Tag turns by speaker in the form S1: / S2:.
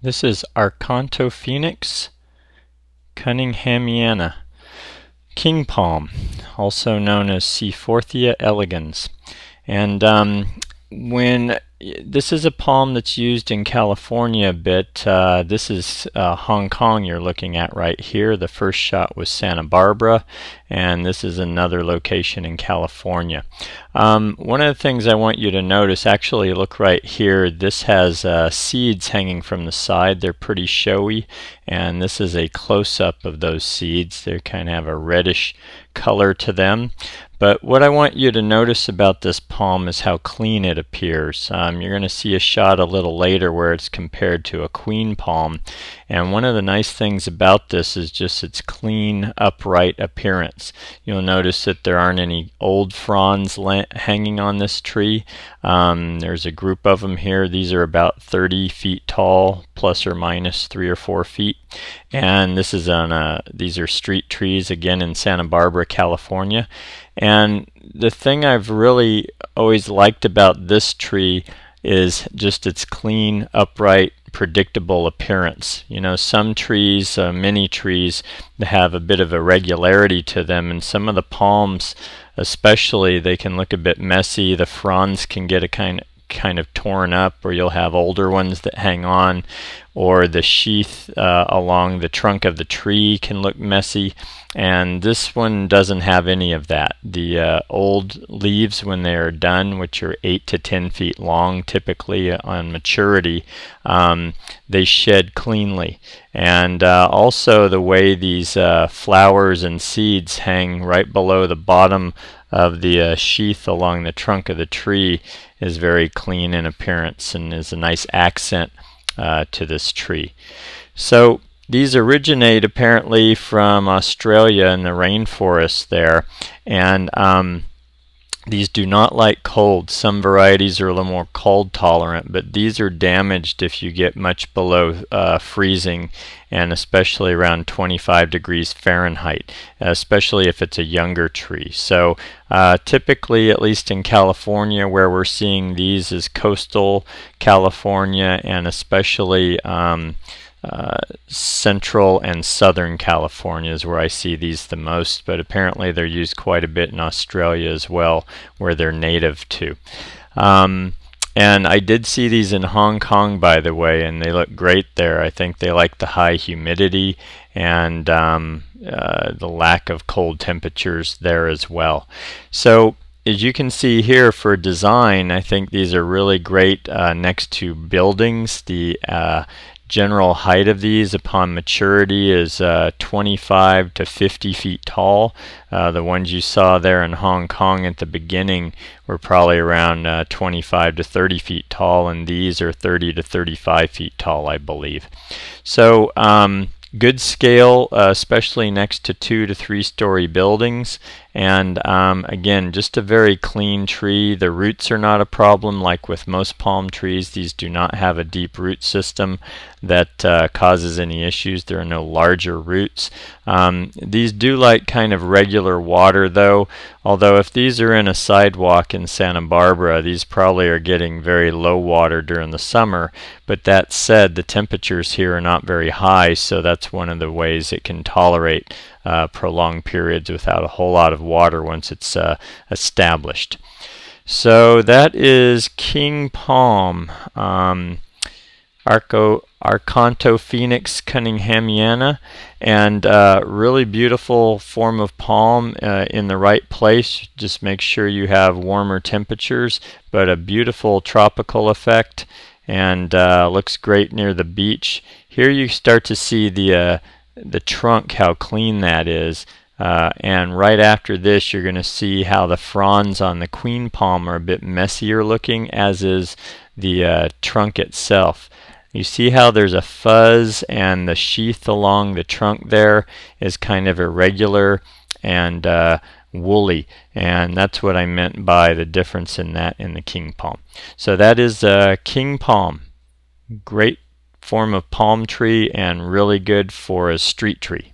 S1: This is Archontophoenix, cunninghamiana, king palm, also known as Seaforthia elegans. And when this is a palm that's used in California a bit. This is Hong Kong you're looking at right here. The first shot was Santa Barbara, and this is another location in California. One of the things I want you to notice, actually look right here, this has seeds hanging from the side. They're pretty showy, and this is a close-up of those seeds. They kind of have a reddish color to them. But what I want you to notice about this palm is how clean it appears. You're going to see a shot a little later where it's compared to a queen palm. And one of the nice things about this is just its clean, upright appearance. You'll notice that there aren't any old fronds hanging on this tree. There's a group of them here. These are about 30 feet tall, plus or minus 3 or 4 feet. And this is on these are street trees, again in Santa Barbara, California. And the thing I've really always liked about this tree is just its clean, upright, predictable appearance. You know, some trees, many trees, have a bit of irregularity to them, and some of the palms especially, they can look a bit messy. The fronds can get a kind of torn up, or you'll have older ones that hang on, or the sheath along the trunk of the tree can look messy. And this one doesn't have any of that. The old leaves, when they are done, which are 8 to 10 feet long typically on maturity, they shed cleanly. And also the way these flowers and seeds hang right below the bottom of the sheath along the trunk of the tree is very clean in appearance and is a nice accent to this tree. So these originate apparently from Australia in the rainforest there, and these do not like cold. Some varieties are a little more cold tolerant, but these are damaged if you get much below freezing, and especially around 25 degrees Fahrenheit, especially if it's a younger tree. So typically, at least in California, where we're seeing these is coastal California, and especially central and southern California is where I see these the most, but apparently they're used quite a bit in Australia as well, where they're native to. And I did see these in Hong Kong, by the way, and they look great there. I think they like the high humidity and the lack of cold temperatures there as well. So as you can see here, for design, I think these are really great next to buildings. The general height of these upon maturity is 25 to 50 feet tall. The ones you saw there in Hong Kong at the beginning were probably around 25 to 30 feet tall, and these are 30 to 35 feet tall, I believe. So good scale, especially next to 2 to 3 story buildings. And again, just a very clean tree. The roots are not a problem like with most palm trees. These do not have a deep root system that causes any issues. There are no larger roots. These do like kind of regular water though, although if these are in a sidewalk in Santa Barbara, these probably are getting very low water during the summer. But that said, the temperatures here are not very high, so that's one of the ways it can tolerate prolonged periods without a whole lot of water once it's established. So that is king palm, Archontophoenix cunninghamiana, and really beautiful form of palm in the right place. Just make sure you have warmer temperatures, but a beautiful tropical effect, and looks great near the beach. Here you start to see the trunk, how clean that is, and right after this you're going to see how the fronds on the queen palm are a bit messier looking, as is the trunk itself. You see how there's a fuzz, and the sheath along the trunk there is kind of irregular and woolly, and that's what I meant by the difference in that in the king palm. So that is king palm. Great form of palm tree and really good for a street tree.